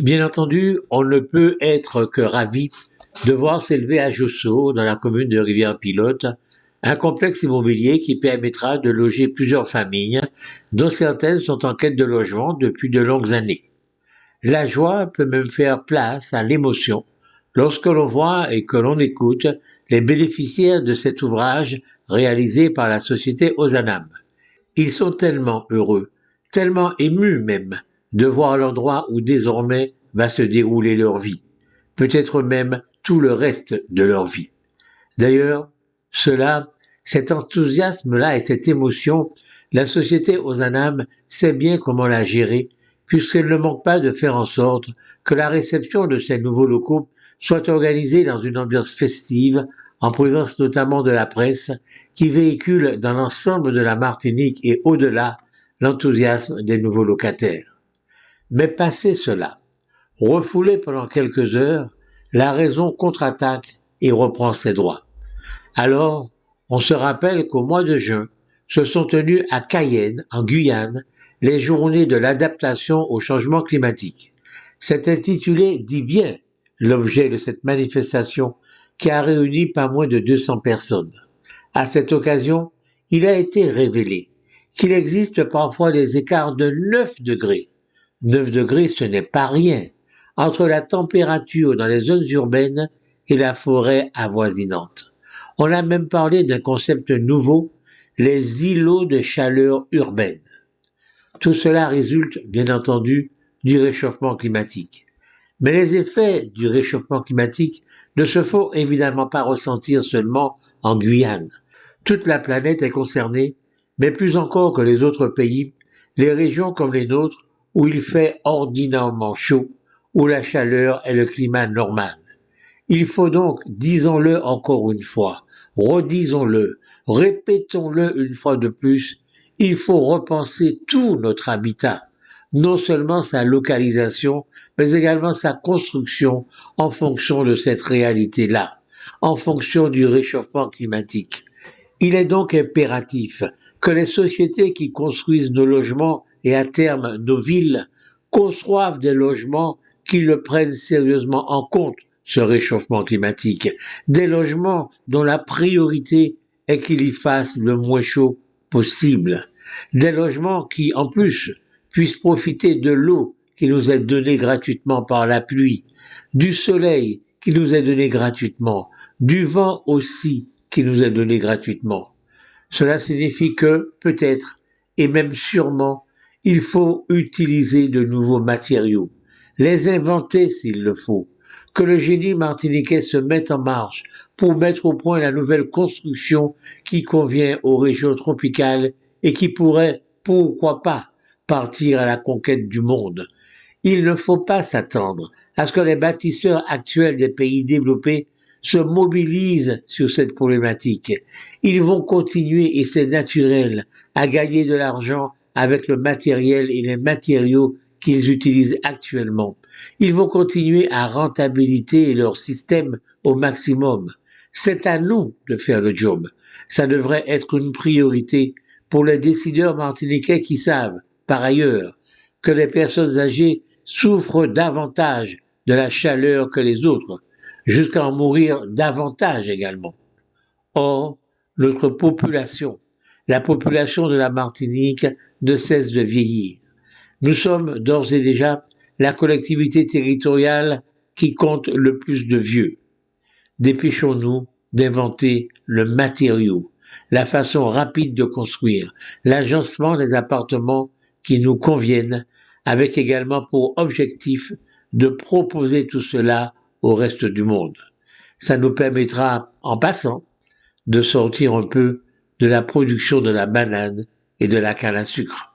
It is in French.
Bien entendu, on ne peut être que ravi de voir s'élever à Josso, dans la commune de Rivière-Pilote, un complexe immobilier qui permettra de loger plusieurs familles, dont certaines sont en quête de logement depuis de longues années. La joie peut même faire place à l'émotion lorsque l'on voit et que l'on écoute les bénéficiaires de cet ouvrage réalisé par la société Ozanam. Ils sont tellement heureux, tellement émus même, de voir l'endroit où désormais va se dérouler leur vie, peut-être même tout le reste de leur vie. D'ailleurs, cet enthousiasme-là et cette émotion, la société Ozanam sait bien comment la gérer, puisqu'elle ne manque pas de faire en sorte que la réception de ces nouveaux locaux soit organisée dans une ambiance festive, en présence notamment de la presse, qui véhicule dans l'ensemble de la Martinique et au-delà l'enthousiasme des nouveaux locataires. Mais passé cela, refoulé pendant quelques heures, la raison contre-attaque et reprend ses droits. Alors, on se rappelle qu'au mois de juin, se sont tenues à Cayenne, en Guyane, les journées de l'adaptation au changement climatique. C'est intitulé dit bien l'objet de cette manifestation qui a réuni pas moins de 200 personnes. À cette occasion, il a été révélé qu'il existe parfois des écarts de 9 degrés. 9 degrés, ce n'est pas rien, entre la température dans les zones urbaines et la forêt avoisinante. On a même parlé d'un concept nouveau, les îlots de chaleur urbaine. Tout cela résulte, bien entendu, du réchauffement climatique. Mais les effets du réchauffement climatique ne se font évidemment pas ressentir seulement en Guyane. Toute la planète est concernée, mais plus encore que les autres pays, les régions comme les nôtres, où il fait ordinairement chaud, où la chaleur est le climat normal. Il faut donc, disons-le encore une fois, redisons-le, répétons-le une fois de plus, il faut repenser tout notre habitat, non seulement sa localisation, mais également sa construction en fonction de cette réalité-là, en fonction du réchauffement climatique. Il est donc impératif que les sociétés qui construisent nos logements et à terme nos villes conçoivent des logements qui le prennent sérieusement en compte, ce réchauffement climatique, des logements dont la priorité est qu'il y fasse le moins chaud possible, des logements qui, en plus, puissent profiter de l'eau qui nous est donnée gratuitement par la pluie, du soleil qui nous est donné gratuitement, du vent aussi qui nous est donné gratuitement. Cela signifie que, peut-être, et même sûrement, il faut utiliser de nouveaux matériaux, les inventer s'il le faut, que le génie martiniquais se mette en marche pour mettre au point la nouvelle construction qui convient aux régions tropicales et qui pourrait, pourquoi pas, partir à la conquête du monde. Il ne faut pas s'attendre à ce que les bâtisseurs actuels des pays développés se mobilisent sur cette problématique. Ils vont continuer, et c'est naturel, à gagner de l'argent avec le matériel et les matériaux qu'ils utilisent actuellement. Ils vont continuer à rentabiliser leur système au maximum. C'est à nous de faire le job. Ça devrait être une priorité pour les décideurs martiniquais qui savent, par ailleurs, que les personnes âgées souffrent davantage de la chaleur que les autres, jusqu'à en mourir davantage également. Or, notre population, la population de la Martinique, ne cesse de vieillir. Nous sommes d'ores et déjà la collectivité territoriale qui compte le plus de vieux. Dépêchons-nous d'inventer le matériau, la façon rapide de construire, l'agencement des appartements qui nous conviennent, avec également pour objectif de proposer tout cela au reste du monde. Ça nous permettra, en passant, de sortir un peu de la production de la banane et de la canne à sucre.